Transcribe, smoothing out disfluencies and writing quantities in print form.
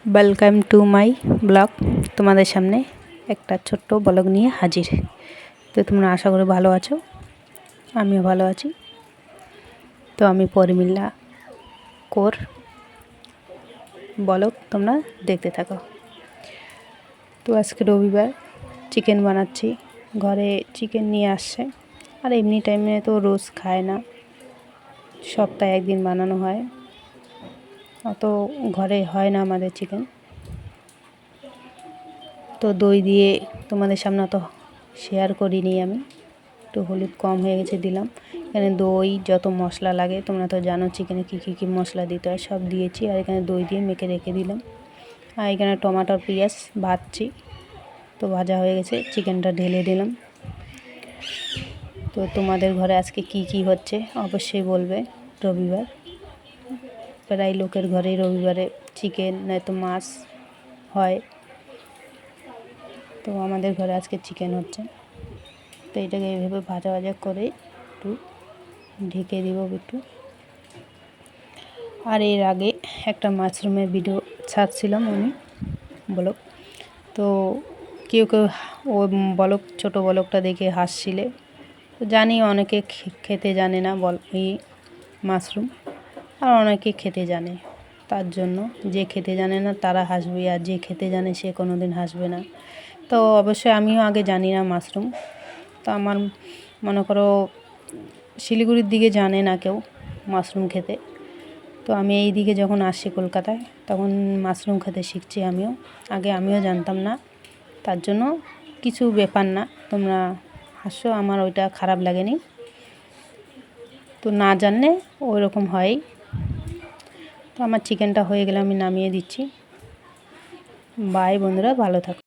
Welcome to my blog. তোমাদের সামনে একটা ছোট্ট ব্লগ নিয়ে হাজির। তো তোমরা আশা করি ভালো আছো, আমিও ভালো আছি। তো আমি পরিমিল্লা কোর ব্লগ তোমরা দেখতে থাকো। তো আজকে রবিবার, চিকেন বানাচ্ছি। ঘরে চিকেন নিয়ে আসছে, আর এমনি টাইমে তো রোজ খায় না, সপ্তাহে একদিন বানানো হয়। অত ঘরে হয় না আমাদের চিকেন। তো দই দিয়ে তোমাদের সামনে অত শেয়ার করিনি আমি, একটু হলুদ কম হয়ে গেছে দিলাম। এখানে দই, যত মশলা লাগে তোমরা তো জানো চিকেনে কী মশলা দিতে হয়, সব দিয়েছি। আর এখানে দই দিয়ে মেখে রেখে দিলাম। আর এখানে টমাটো পেঁয়াজ ভাজছি। তো ভাজা হয়ে গেছে, চিকেনটা ঢেলে দিলাম। তো তোমাদের ঘরে আজকে কি হচ্ছে অবশ্যই বলবে। রবিবার, প্রায় লোকের ঘরেই রবিবারে চিকেন নয়তো মাছ হয়। তো আমাদের ঘরে আজকে চিকেন হচ্ছে। তো এটাকে এইভাবে ভাজা করে একটু ঢেকে দিব একটু। আর এর আগে একটা মাশরুমের ভিডিও ছাড়ছিলাম আমি ব্লগ। তো কেউ ও ব্লগ, ছোটো ব্লগটা দেখে হাসছিলে। তো জানি অনেকে খেতে জানে না এই মাশরুম, আর অনেকে খেতে জানে। তার জন্য যে খেতে জানে না তারা হাসবে, আর যে খেতে জানে সে কোনো দিন হাসবে না। তো অবশ্যই আমিও আগে জানি না মাশরুম। তো আমার মনে করো শিলিগুড়ির দিকে জানে না কেউ মাশরুম খেতে। তো আমি এই দিকে যখন আসি কলকাতায়, তখন মাশরুম খেতে শিখছি আমিও। আগে আমিও জানতাম না, তার জন্য কিছু ব্যাপার না, তোমরা হাসো, আমার ওইটা খারাপ লাগেনি। তো না জানলে ওই রকম হয়। তো আমার চিকেনটা হয়ে গেলে আমি নামিয়ে দিচ্ছি। বাই বন্ধুরা, ভালো থাকো।